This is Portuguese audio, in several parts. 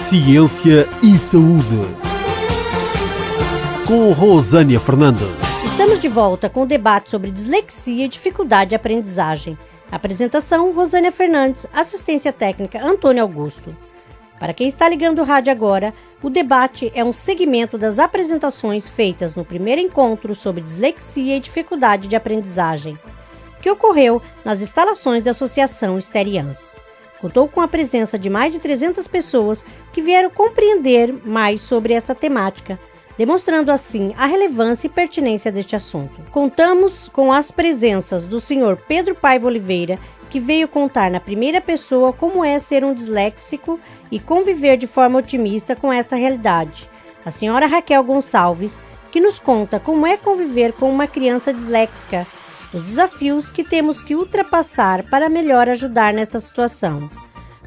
Ciência e Saúde. Com Rosânia Fernandes. Estamos de volta com o debate sobre dislexia e dificuldade de aprendizagem. Apresentação: Rosânia Fernandes, assistência técnica Antônio Augusto. Para quem está ligando o rádio agora, o debate é um segmento das apresentações feitas no primeiro encontro sobre dislexia e dificuldade de aprendizagem, que ocorreu nas instalações da Associação Esterians. Contou com a presença de mais de 300 pessoas que vieram compreender mais sobre esta temática, demonstrando assim a relevância e pertinência deste assunto. Contamos com as presenças do Sr. Pedro Paiva Oliveira, que veio contar na primeira pessoa como é ser um disléxico e conviver de forma otimista com esta realidade. A Sra. Raquel Gonçalves, que nos conta como é conviver com uma criança disléxica, os desafios que temos que ultrapassar para melhor ajudar nesta situação.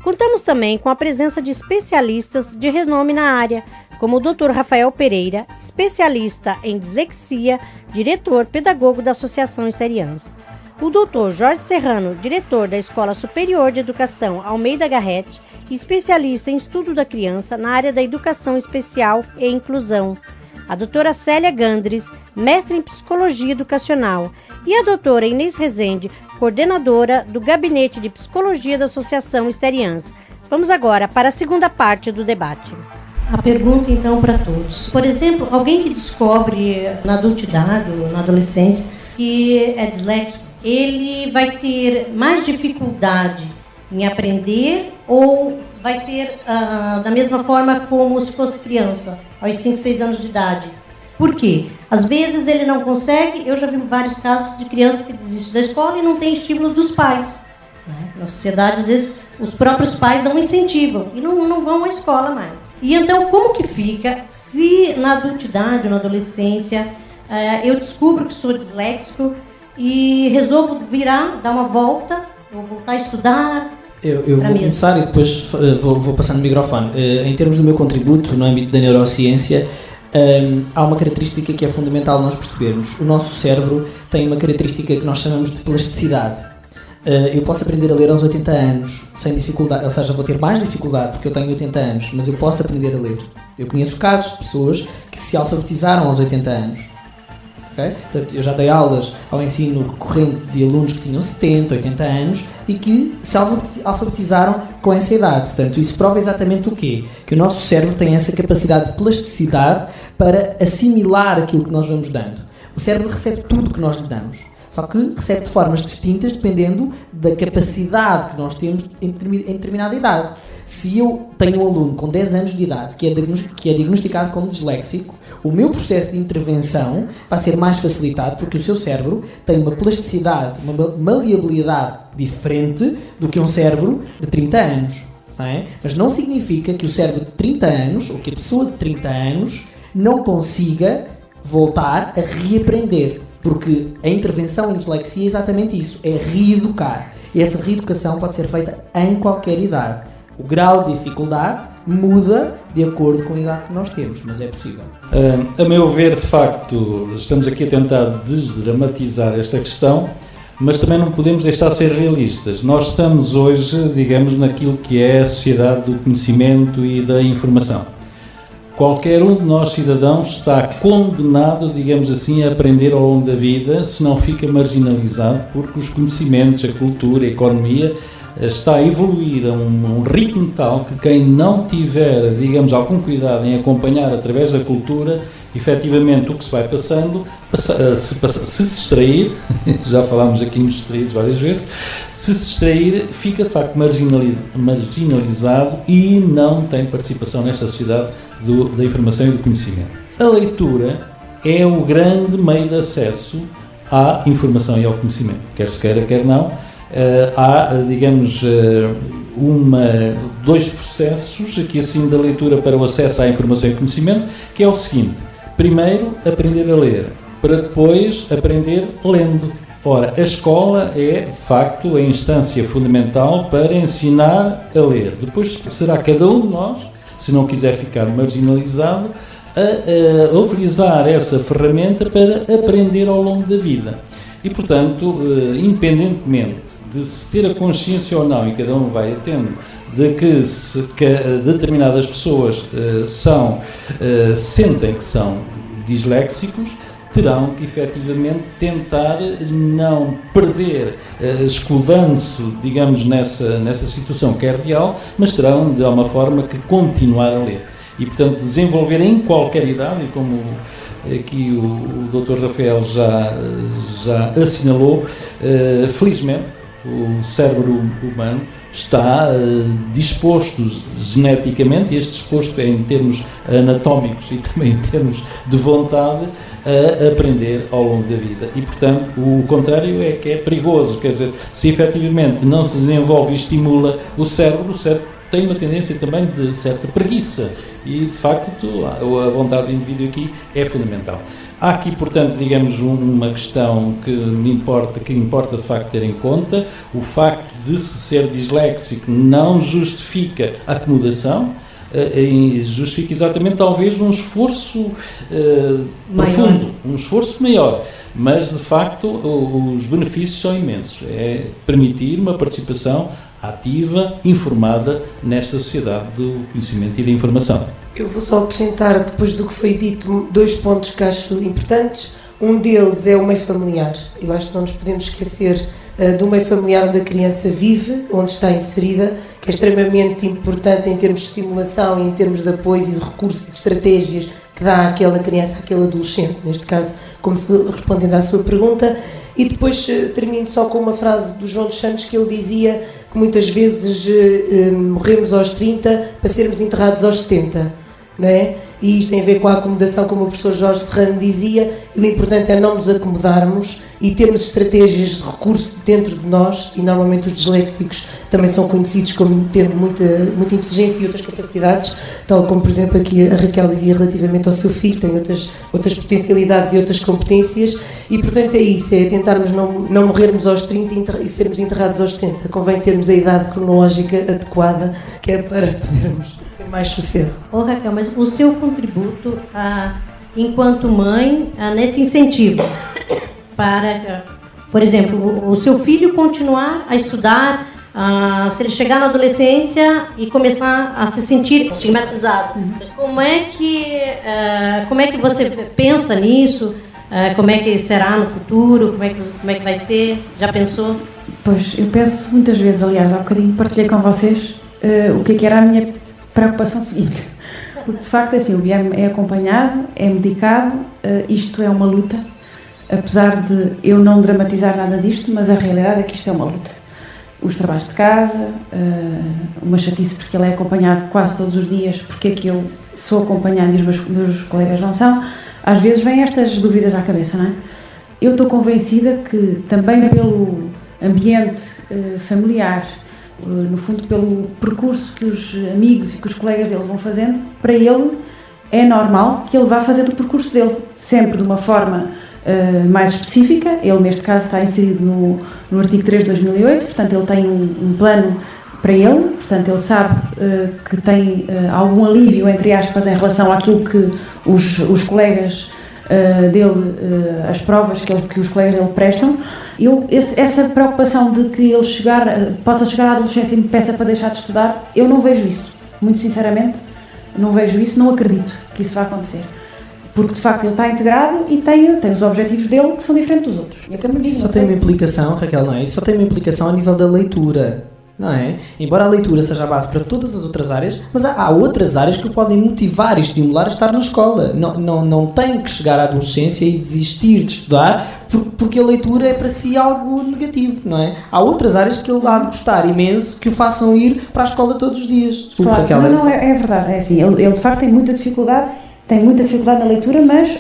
Contamos também com a presença de especialistas de renome na área, como o Dr. Rafael Pereira, especialista em dislexia, diretor pedagogo da Associação Esterians. O Dr. Jorge Serrano, diretor da Escola Superior de Educação Almeida Garrett, especialista em estudo da criança na área da educação especial e inclusão. A doutora Célia Gandres, mestre em psicologia educacional, e a doutora Inês Rezende, coordenadora do Gabinete de Psicologia da Associação Esterians. Vamos agora para a segunda parte do debate. A pergunta então para todos. Por exemplo, alguém que descobre na adultidade ou na adolescência que é disléxico, ele vai ter mais dificuldade em aprender ou vai ser da mesma forma como se fosse criança, aos 5, 6 anos de idade? Por quê? Às vezes ele não consegue, eu já vi vários casos de criança que desiste da escola e não tem estímulo dos pais. Na sociedade, às vezes, os próprios pais não incentivam e não vão à escola mais. E então, como que fica se na adultidade ou na adolescência eu descubro que sou disléxico e resolvo virar, dar uma volta, vou voltar a estudar? Eu vou começar e depois vou passando o microfone. Em termos do meu contributo no âmbito da neurociência, há uma característica que é fundamental nós percebermos. O nosso cérebro tem uma característica que nós chamamos de plasticidade. Eu posso aprender a ler aos 80 anos sem dificuldade, ou seja, vou ter mais dificuldade porque eu tenho 80 anos, mas eu posso aprender a ler. Eu conheço casos de pessoas que se alfabetizaram aos 80 anos. Okay? Portanto, eu já dei aulas ao ensino recorrente de alunos que tinham 70, 80 anos e que se alfabetizaram com essa idade. Portanto, isso prova exatamente o quê? Que o nosso cérebro tem essa capacidade de plasticidade para assimilar aquilo que nós vamos dando. O cérebro recebe tudo o que nós lhe damos, só que recebe de formas distintas dependendo da capacidade que nós temos em determinada idade. Se eu tenho um aluno com 10 anos de idade que é diagnosticado como disléxico, o meu processo de intervenção vai ser mais facilitado porque o seu cérebro tem uma plasticidade, uma maleabilidade diferente do que um cérebro de 30 anos. Não é? Mas não significa que o cérebro de 30 anos, ou que a pessoa de 30 anos, não consiga voltar a reaprender. Porque a intervenção em dislexia é exatamente isso, é reeducar. E essa reeducação pode ser feita em qualquer idade. O grau de dificuldade muda de acordo com a idade que nós temos, mas é possível. A meu ver, de facto, estamos aqui a tentar desdramatizar esta questão, mas também não podemos deixar de ser realistas. Nós estamos hoje, digamos, naquilo que é a sociedade do conhecimento e da informação. Qualquer um de nós, cidadãos, está condenado, digamos assim, a aprender ao longo da vida, se não fica marginalizado, porque os conhecimentos, a cultura, a economia está a evoluir a um ritmo tal que quem não tiver, digamos, algum cuidado em acompanhar através da cultura, efetivamente o que se vai passando, se distrair, já falámos aqui nos distraídos várias vezes, se distrair, fica de facto marginalizado e não tem participação nesta sociedade da informação e do conhecimento. A leitura é o grande meio de acesso à informação e ao conhecimento, quer se queira, quer não. Há, digamos, dois processos aqui assim da leitura para o acesso à informação e conhecimento, que é o seguinte: primeiro aprender a ler, para depois aprender lendo. Ora, a escola é de facto a instância fundamental para ensinar a ler. Depois será cada um de nós, se não quiser ficar marginalizado, a utilizar essa ferramenta para aprender ao longo da vida. E portanto, independentemente de se ter a consciência ou não, e cada um vai tendo, de que determinadas pessoas sentem que são disléxicos, terão que efetivamente tentar não perder, escudando-se, digamos, nessa situação que é real, mas terão de alguma forma que continuar a ler. E, portanto, desenvolver em qualquer idade, e como aqui o Dr. Rafael já assinalou, felizmente o cérebro humano está disposto geneticamente, e este disposto é em termos anatómicos e também em termos de vontade, a aprender ao longo da vida. E, portanto, o contrário é que é perigoso, quer dizer, se efetivamente não se desenvolve e estimula o cérebro tem uma tendência também de certa preguiça, e, de facto, a vontade do indivíduo aqui é fundamental. Há aqui, portanto, digamos, uma questão que importa de facto ter em conta. O facto de se ser disléxico não justifica a acomodação, justifica exatamente talvez um esforço profundo, um esforço maior, mas de facto os benefícios são imensos. É permitir uma participação ativa, informada nesta sociedade do conhecimento e da informação. Eu vou só acrescentar, depois do que foi dito, 2 pontos que acho importantes. Um deles é o meio familiar. Eu acho que não nos podemos esquecer do meio familiar onde a criança vive, onde está inserida, que é extremamente importante em termos de estimulação e em termos de apoio e de recursos e de estratégias que dá àquela criança, àquele adolescente, neste caso, como respondendo à sua pergunta. E depois termino só com uma frase do João dos Santos, que ele dizia que muitas vezes morremos aos 30 para sermos enterrados aos 70, não é? E isto tem a ver com a acomodação, como o professor Jorge Serrano dizia, e o importante é não nos acomodarmos e termos estratégias de recurso dentro de nós, e normalmente os disléxicos também são conhecidos como tendo muita inteligência e outras capacidades, tal como, por exemplo, aqui a Raquel dizia relativamente ao seu filho, tem outras potencialidades e outras competências, e portanto é isso, é tentarmos não morrermos aos 30 e sermos enterrados aos 70. Convém termos a idade cronológica adequada, que é para podermos ter mais sucesso. Ô Raquel, mas o seu contributo enquanto mãe nesse incentivo para, por exemplo, o seu filho continuar a estudar, se ele chegar na adolescência e começar a se sentir estigmatizado. Mas como é que você pensa nisso? Como é que será no futuro? Como é que vai ser? Já pensou? Pois, eu penso muitas vezes, aliás, há bocadinho partilhei com vocês o que era a minha preocupação seguinte. Porque, de facto, assim, o Guilherme é acompanhado, é medicado, isto é uma luta, apesar de eu não dramatizar nada disto, mas a realidade é que isto é uma luta. Os trabalhos de casa, uma chatice porque ele é acompanhado quase todos os dias, porque é que eu sou acompanhado e os meus colegas não são, às vezes vêm estas dúvidas à cabeça, não é? Eu estou convencida que também pelo ambiente familiar, no fundo pelo percurso que os amigos e que os colegas dele vão fazendo, para ele é normal que ele vá fazer o percurso dele, sempre de uma forma mais específica. Ele neste caso está inserido no artigo 3 de 2008, portanto ele tem um plano para ele, portanto ele sabe que tem algum alívio, entre aspas, em relação àquilo que os colegas dele, as provas que os colegas dele prestam. Essa preocupação de que ele possa chegar à adolescência e me peça para deixar de estudar, eu não vejo isso, muito sinceramente, não vejo isso, não acredito que isso vá acontecer. Porque, de facto, ele está integrado e tem os objetivos dele que são diferentes dos outros. Isso só tem uma implicação, Raquel, não é? Isso só tem uma implicação a nível da leitura, não é? Embora a leitura seja a base para todas as outras áreas, mas há outras áreas que o podem motivar e estimular a estar na escola. Não tem que chegar à adolescência e desistir de estudar porque a leitura é para si algo negativo, não é? Há outras áreas que ele há de gostar imenso que o façam ir para a escola todos os dias. Desculpa, claro, Raquel. Não, é verdade, é assim, ele de facto tem muita dificuldade na leitura, mas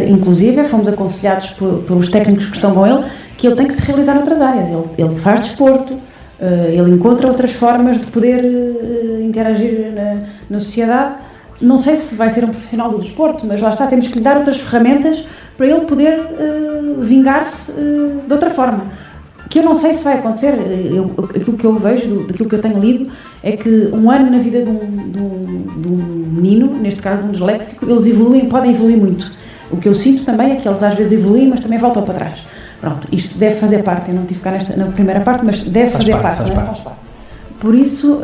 inclusive fomos aconselhados pelos técnicos que estão com ele que ele tem que se realizar noutras áreas. Ele faz desporto, ele encontra outras formas de poder interagir na sociedade. Não sei se vai ser um profissional do desporto, mas lá está, temos que lhe dar outras ferramentas para ele poder vingar-se de outra forma. Que eu não sei se vai acontecer. Aquilo que eu vejo, daquilo que eu tenho lido, é que um ano na vida de um menino, neste caso de um disléxico, eles podem evoluir muito. O que eu sinto também é que eles às vezes evoluem, mas também voltam para trás. Pronto, isto deve fazer parte, eu não tive cá na primeira parte, mas deve Faz fazer parte, parte. faz Não é? parte. Por isso,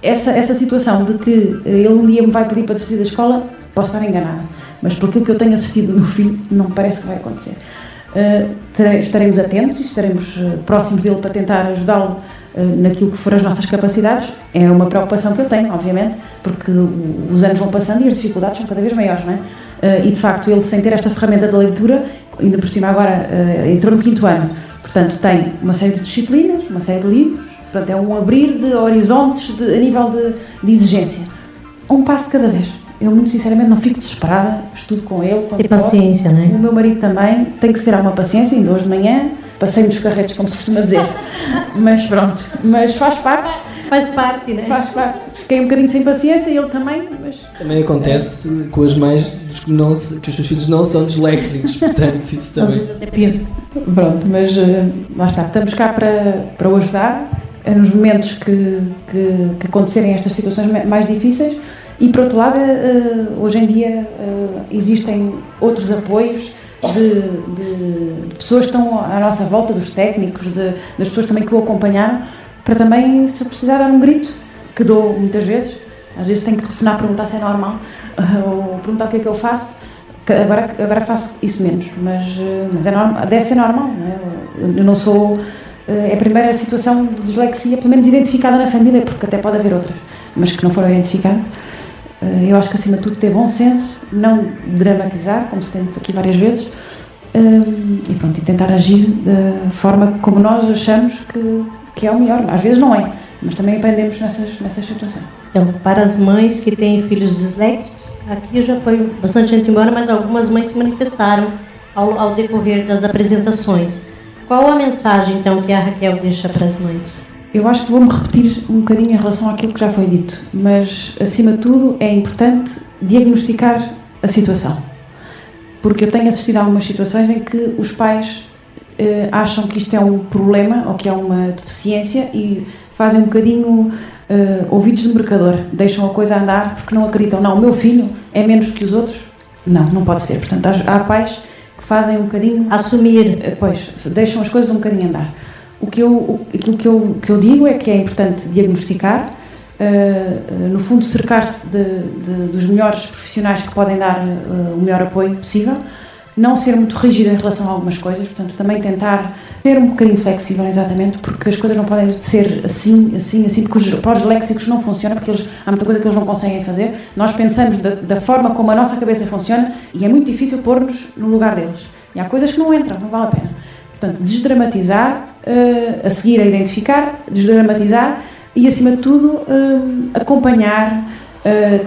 essa situação de que ele um dia me vai pedir para desistir da escola, posso estar enganada, mas por aquilo que eu tenho assistido no meu filho, não me parece que vai acontecer. Estaremos atentos e estaremos próximos dele para tentar ajudá-lo naquilo que for as nossas capacidades. É uma preocupação que eu tenho, obviamente, porque os anos vão passando e as dificuldades são cada vez maiores, não é? E de facto ele, sem ter esta ferramenta da leitura, ainda por cima agora entrou no 5º ano, portanto tem uma série de disciplinas, uma série de livros, portanto é um abrir de horizontes a nível de exigência, um passo de cada vez. Eu muito sinceramente não fico desesperada, estudo com ele quando Ter paciência, não é? O meu marido também tem que se ter alguma paciência. Ainda hoje de manhã passei-me dos carretos, como se costuma dizer, mas pronto, mas faz parte, Faz parte, né? faz parte. Fiquei um bocadinho sem paciência e ele também, mas Também acontece com as mães que os seus filhos não são disléxicos, portanto, isso Às também. vezes até pior. pronto, mas lá está, estamos cá para o ajudar nos momentos que acontecerem estas situações mais difíceis. E por outro lado, hoje em dia existem outros apoios de pessoas que estão à nossa volta, dos técnicos, das pessoas também que o acompanharam, para também, se eu precisar dar um grito, que dou muitas vezes, às vezes tenho que telefonar a perguntar se é normal, ou perguntar o que é que eu faço. Agora faço isso menos, mas é normal, deve ser normal, não é? Eu não sou... É a primeira situação de dislexia, pelo menos identificada na família, porque até pode haver outras, mas que não foram identificadas. Eu acho que acima de tudo ter bom senso, não dramatizar, como se tem dito aqui várias vezes, e pronto, e tentar agir da forma como nós achamos que é o melhor. Às vezes não é, mas também aprendemos nessas situações. Então, para as mães que têm filhos disléxicos, aqui já foi bastante gente embora, mas algumas mães se manifestaram ao decorrer das apresentações. Qual a mensagem, então, que a Raquel deixa para as mães? Eu acho que vou-me repetir um bocadinho em relação àquilo que já foi dito, mas, acima de tudo, é importante diagnosticar a situação. Porque eu tenho assistido a algumas situações em que os pais acham que isto é um problema ou que é uma deficiência e fazem um bocadinho ouvidos de mercador, deixam a coisa andar porque não acreditam. Não, o meu filho é menos que os outros. Não pode ser. Portanto, há pais que fazem um bocadinho... Assumir. Pois, deixam as coisas um bocadinho andar. Aquilo que eu digo é que é importante diagnosticar, no fundo cercar-se dos melhores profissionais que podem dar o melhor apoio possível, não ser muito rígida em relação a algumas coisas, portanto também tentar ser um bocadinho flexível, exatamente, porque as coisas não podem ser assim, porque para os léxicos não funciona, porque há muita coisa que eles não conseguem fazer. Nós pensamos da forma como a nossa cabeça funciona e é muito difícil pôr-nos no lugar deles. E há coisas que não entram, não vale a pena. Portanto, desdramatizar, a seguir a identificar, desdramatizar e, acima de tudo, acompanhar,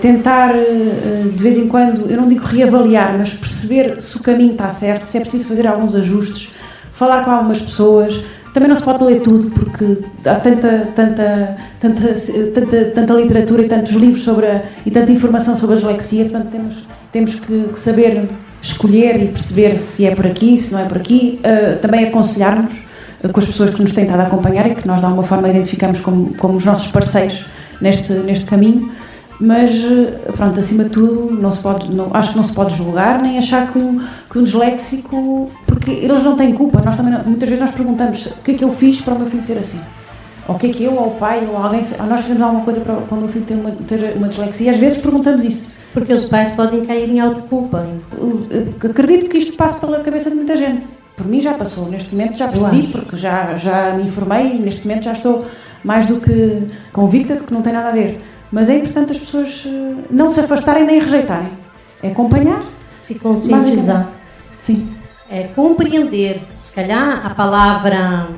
tentar, de vez em quando, eu não digo reavaliar, mas perceber se o caminho está certo, se é preciso fazer alguns ajustes, falar com algumas pessoas. Também não se pode ler tudo, porque há tanta literatura e tantos livros e tanta informação sobre a dislexia, portanto temos que saber escolher e perceber se é por aqui, se não é por aqui, também aconselhar-nos com as pessoas que nos têm estado a acompanhar e que nós de alguma forma identificamos como os nossos parceiros neste caminho, mas pronto, acima de tudo acho que não se pode julgar nem achar que um disléxico, porque eles não têm culpa. Nós também muitas vezes nós perguntamos o que é que eu fiz para o meu filho ser assim, ou o que é que eu ou o pai ou alguém nós fizemos alguma coisa para o meu filho ter uma dislexia, e às vezes perguntamos isso. Porque os pais podem cair em autoculpa. Acredito que isto passe pela cabeça de muita gente. Por mim já passou, neste momento já percebi, porque já me informei e neste momento já estou mais do que convicta de que não tem nada a ver. Mas é importante as pessoas não se afastarem nem rejeitarem. É acompanhar. Se conscientizar. Sim. É compreender. Se calhar a palavra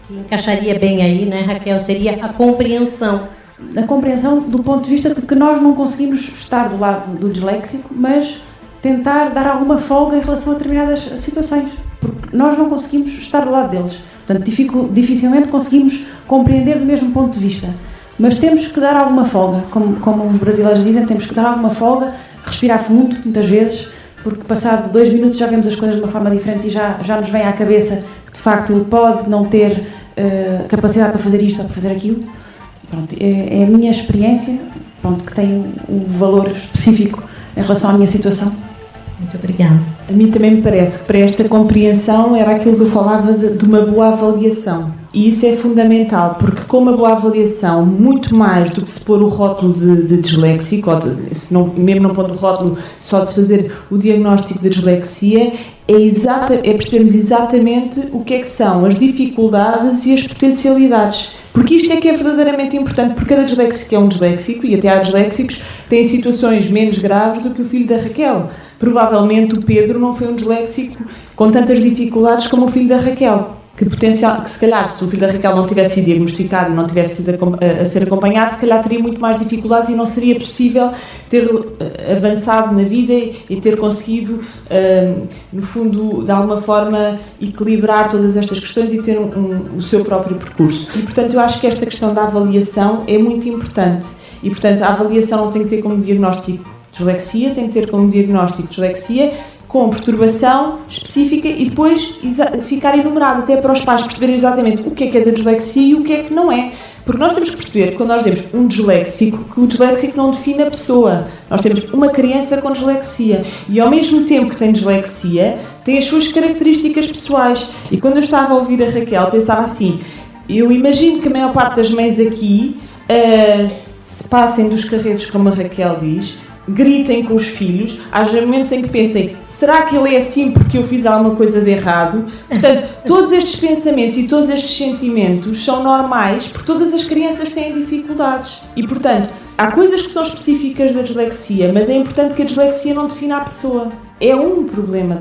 que encaixaria bem aí, né, Raquel, seria a compreensão. A compreensão do ponto de vista de que nós não conseguimos estar do lado do disléxico, mas tentar dar alguma folga em relação a determinadas situações, porque nós não conseguimos estar do lado deles. Portanto, dificilmente conseguimos compreender do mesmo ponto de vista, mas temos que dar alguma folga, como os brasileiros dizem, temos que dar alguma folga, respirar fundo, muitas vezes, porque passado 2 minutos já vemos as coisas de uma forma diferente e já nos vem à cabeça que de facto ele pode não ter capacidade para fazer isto ou para fazer aquilo. Pronto, é a minha experiência, pronto, que tem um valor específico em relação à minha situação. Muito obrigada. A mim também me parece que para esta compreensão era aquilo que eu falava de uma boa avaliação. E isso é fundamental, porque com uma boa avaliação, muito mais do que se pôr o rótulo de disléxico, ou mesmo não pondo o rótulo, só de se fazer o diagnóstico de dislexia, é percebermos exatamente o que é que são as dificuldades e as potencialidades. Porque isto é que é verdadeiramente importante, porque cada disléxico é um disléxico, e até há disléxicos que têm situações menos graves do que o filho da Raquel. Provavelmente o Pedro não foi um disléxico com tantas dificuldades como o filho da Raquel. Que se calhar, se o filho da Raquel não tivesse sido diagnosticado e não tivesse sido a ser acompanhado, se calhar teria muito mais dificuldades e não seria possível ter avançado na vida e ter conseguido, no fundo, de alguma forma, equilibrar todas estas questões e ter o seu próprio percurso. E, portanto, eu acho que esta questão da avaliação é muito importante. E, portanto, a avaliação não tem que ter como diagnóstico dislexia, tem que ter como diagnóstico dislexia com perturbação específica e depois ficar enumerado até para os pais perceberem exatamente o que é da dislexia e o que é que não é. Porque nós temos que perceber, quando nós dizemos um disléxico, que o disléxico não define a pessoa. Nós temos uma criança com dislexia e ao mesmo tempo que tem dislexia, tem as suas características pessoais. E quando eu estava a ouvir a Raquel, pensava assim, eu imagino que a maior parte das mães aqui se passem dos carretos, como a Raquel diz, gritem com os filhos, haja momentos em que pensem, será que ele é assim porque eu fiz alguma coisa de errado? Portanto, todos estes pensamentos e todos estes sentimentos são normais porque todas as crianças têm dificuldades. E, portanto, há coisas que são específicas da dislexia, mas é importante que a dislexia não defina a pessoa. É um problema,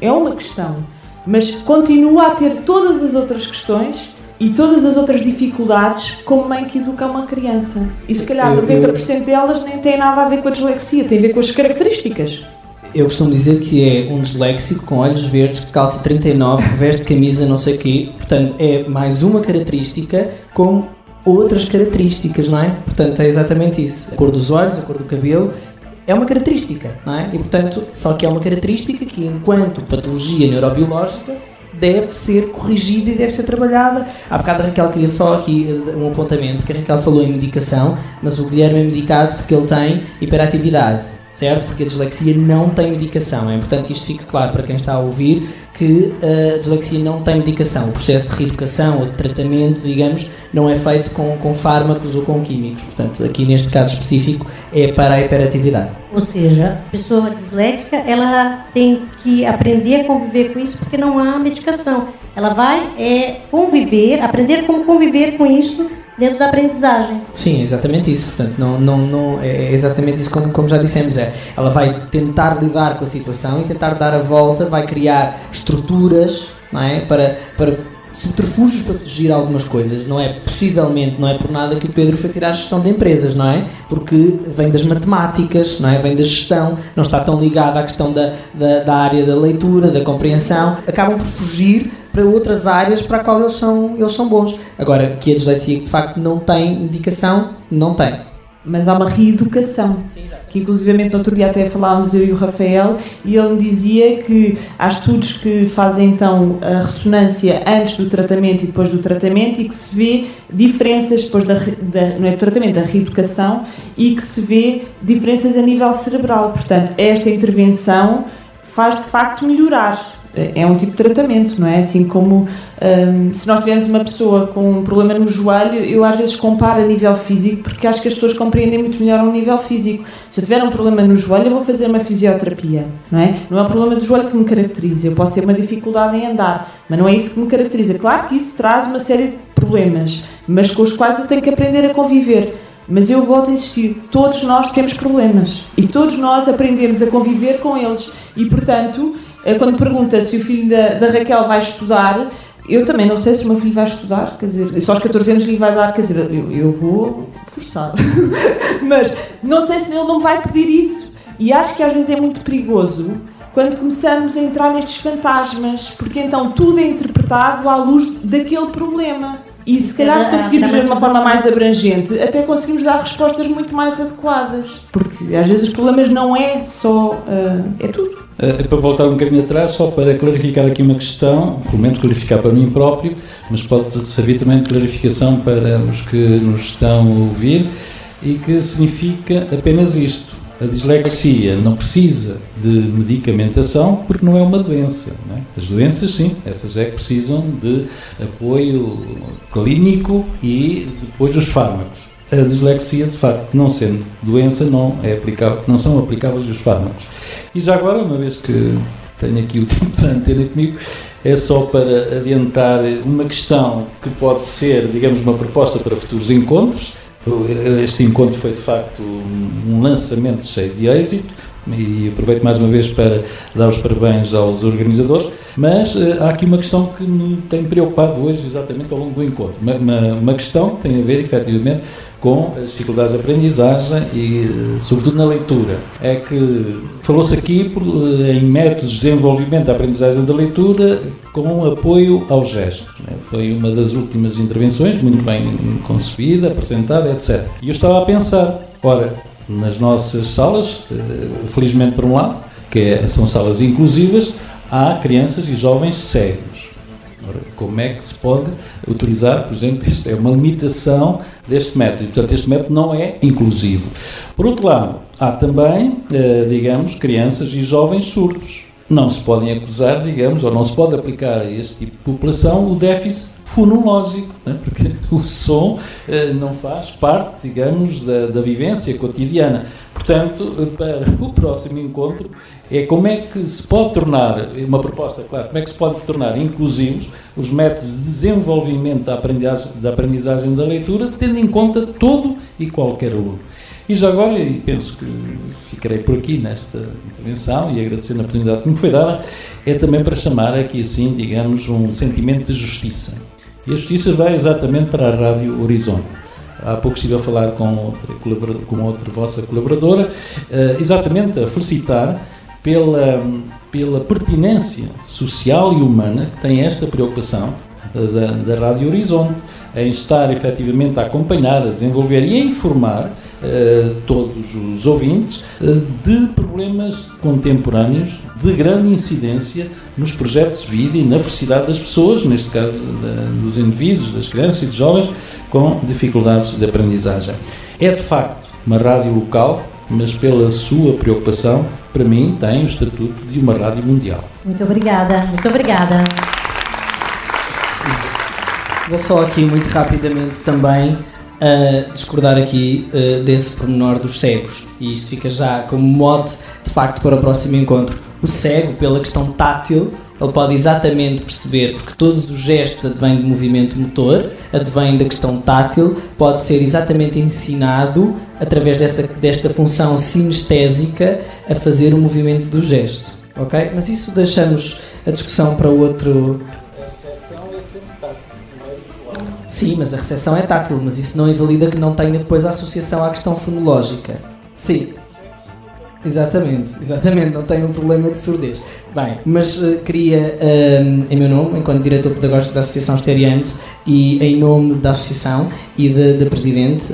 é uma questão. Mas continua a ter todas as outras questões e todas as outras dificuldades como mãe que educa uma criança. E se calhar 90% delas nem têm nada a ver com a dislexia, tem a ver com as características. Eu costumo dizer que é um disléxico com olhos verdes, que calça 39, que veste camisa não sei o quê. Portanto, é mais uma característica com outras características, não é? Portanto, é exatamente isso. A cor dos olhos, a cor do cabelo, é uma característica, não é? E, portanto, só que é uma característica que, enquanto patologia neurobiológica, deve ser corrigida e deve ser trabalhada. Há bocado a Raquel queria só aqui um apontamento, porque a Raquel falou em medicação, mas o Guilherme é medicado porque ele tem hiperatividade, certo? Porque a dislexia não tem medicação. É importante que isto fique claro para quem está a ouvir que a dislexia não tem medicação. O processo de reeducação ou de tratamento, digamos, não é feito com fármacos ou com químicos. Portanto, aqui neste caso específico é para a hiperatividade. Ou seja, a pessoa disléxica, ela tem que aprender a conviver com isso porque não há medicação. Ela vai conviver, aprender como conviver com isso dentro da aprendizagem. Sim, é exatamente isso. Portanto, não é exatamente isso como já dissemos. Ela vai tentar lidar com a situação e tentar dar a volta, vai criar estruturas, não é, para subterfúgios para fugir a algumas coisas. Não é por nada que o Pedro foi tirar a gestão de empresas, não é? Porque vem das matemáticas, não é? Vem da gestão, não está tão ligado à questão da área da leitura, da compreensão. Acabam por fugir para outras áreas para a qual eles são bons. Agora, que a dislexia de facto não tem medicação, não tem. Mas há uma reeducação. Sim, que inclusivamente no outro dia até falávamos eu e o Rafael, e ele me dizia que há estudos que fazem então a ressonância antes do tratamento e depois do tratamento, e que se vê diferenças depois não é do tratamento, da reeducação, e que se vê diferenças a nível cerebral. Portanto, esta intervenção faz de facto melhorar. É um tipo de tratamento, não é? Assim como se nós tivermos uma pessoa com um problema no joelho, eu às vezes comparo a nível físico, porque acho que as pessoas compreendem muito melhor ao nível físico. Se eu tiver um problema no joelho, eu vou fazer uma fisioterapia, não é? Não é o problema do joelho que me caracteriza. Eu posso ter uma dificuldade em andar, mas não é isso que me caracteriza. Claro que isso traz uma série de problemas, mas com os quais eu tenho que aprender a conviver. Mas eu volto a insistir, todos nós temos problemas e todos nós aprendemos a conviver com eles. E, portanto, quando pergunta se o filho da Raquel vai estudar, eu também não sei se o meu filho vai estudar, quer dizer, só aos 14 anos lhe vai dar, quer dizer, eu vou forçar. Mas não sei se ele não vai pedir isso. E acho que às vezes é muito perigoso quando começamos a entrar nestes fantasmas, porque então tudo é interpretado à luz daquele problema. E se calhar se conseguirmos ver de uma forma mais abrangente, até conseguimos dar respostas muito mais adequadas. Porque às vezes os problemas não é só... é tudo. Para voltar um bocadinho atrás, só para clarificar aqui uma questão, pelo menos clarificar para mim próprio, mas pode servir também de clarificação para os que nos estão a ouvir, e que significa apenas isto. A dislexia não precisa de medicamentação porque não é uma doença, não é? As doenças, sim, essas é que precisam de apoio clínico e depois os fármacos. A dislexia, de facto, não sendo doença, não são aplicáveis os fármacos. E já agora, uma vez que tenho aqui o tempo da antena comigo, é só para adiantar uma questão que pode ser, digamos, uma proposta para futuros encontros. Este encontro foi, de facto, um lançamento cheio de êxito e aproveito mais uma vez para dar os parabéns aos organizadores, mas há aqui uma questão que me tem preocupado hoje, exatamente ao longo do encontro. Uma questão que tem a ver, efetivamente, com as dificuldades de aprendizagem e, sobretudo, na leitura. É que falou-se aqui em métodos de desenvolvimento da aprendizagem da leitura com apoio ao gesto. Foi uma das últimas intervenções, muito bem concebida, apresentada, etc. E eu estava a pensar, ora, nas nossas salas, felizmente por um lado, são salas inclusivas, há crianças e jovens cegos. Ora, como é que se pode utilizar, por exemplo, isto é uma limitação deste método, e, portanto, este método não é inclusivo. Por outro lado, há também, digamos, crianças e jovens surdos. Não se podem acusar, digamos, ou não se pode aplicar a este tipo de população o déficit fonológico, né? Porque o som não faz parte, digamos, da vivência cotidiana. Portanto, para o próximo encontro, como é que se pode tornar, uma proposta, claro, como é que se pode tornar inclusivos os métodos de desenvolvimento da aprendizagem da leitura, tendo em conta todo e qualquer aluno. E já agora, e penso que ficarei por aqui nesta intervenção e agradecendo a oportunidade que me foi dada, é também para chamar aqui, assim, digamos, um sentimento de justiça. E a justiça vai exatamente para a Rádio Horizonte. Há pouco estive a falar com outra vossa colaboradora, exatamente a felicitar pela pertinência social e humana que tem esta preocupação da Rádio Horizonte, em estar efetivamente a acompanhar, a desenvolver e a informar todos os ouvintes de problemas contemporâneos de grande incidência nos projetos de vida e na felicidade das pessoas, neste caso dos indivíduos, das crianças e dos jovens com dificuldades de aprendizagem. É de facto uma rádio local, mas pela sua preocupação, para mim, tem o estatuto de uma rádio mundial. Muito obrigada, muito obrigada. Vou só aqui muito rapidamente também discordar aqui desse pormenor dos cegos, e isto fica já como mote de facto para o próximo encontro. O cego, pela questão tátil, ele pode exatamente perceber, porque todos os gestos advêm do movimento motor, advém da questão tátil, pode ser exatamente ensinado através desta função sinestésica a fazer o movimento do gesto, ok? Mas isso deixamos a discussão para outro. Sim, mas a recepção é tátil, mas isso não invalida que não tenha depois a associação à questão fonológica. Sim, exatamente, não tenho um problema de surdez. Bem, mas queria, em meu nome, enquanto diretor pedagógico da Associação Esteriense e em nome da Associação e da Presidente,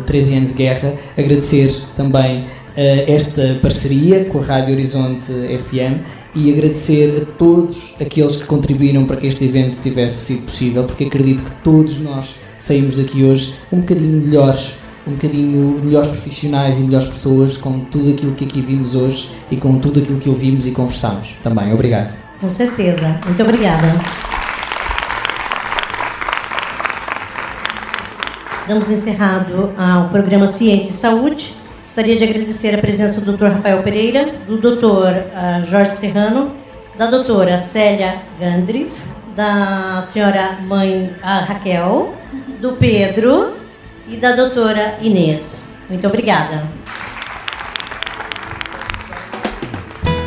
Teresiane Guerra, agradecer também esta parceria com a Rádio Horizonte FM e agradecer a todos aqueles que contribuíram para que este evento tivesse sido possível, porque acredito que todos nós saímos daqui hoje um bocadinho melhores profissionais e melhores pessoas com tudo aquilo que aqui vimos hoje e com tudo aquilo que ouvimos e conversamos também. Obrigado. Com certeza. Muito obrigada. Damos encerrado ao programa Ciência e Saúde. Gostaria de agradecer a presença do Dr. Rafael Pereira, do Dr. Jorge Serrano, da doutora Célia Gandres, da senhora mãe Raquel, do Pedro e da doutora Inês. Muito obrigada.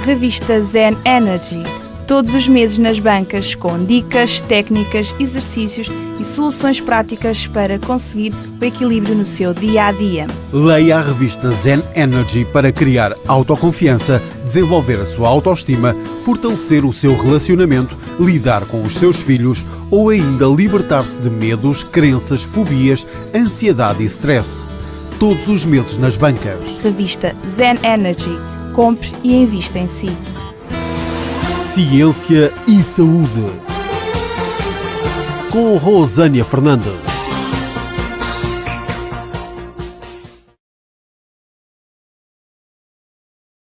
Revista Zen Energy. Todos os meses nas bancas com dicas, técnicas, exercícios e soluções práticas para conseguir o equilíbrio no seu dia-a-dia. Leia a revista Zen Energy para criar autoconfiança, desenvolver a sua autoestima, fortalecer o seu relacionamento, lidar com os seus filhos ou ainda libertar-se de medos, crenças, fobias, ansiedade e stress. Todos os meses nas bancas. Revista Zen Energy. Compre e invista em si. Ciência e Saúde, com Rosânia Fernandes.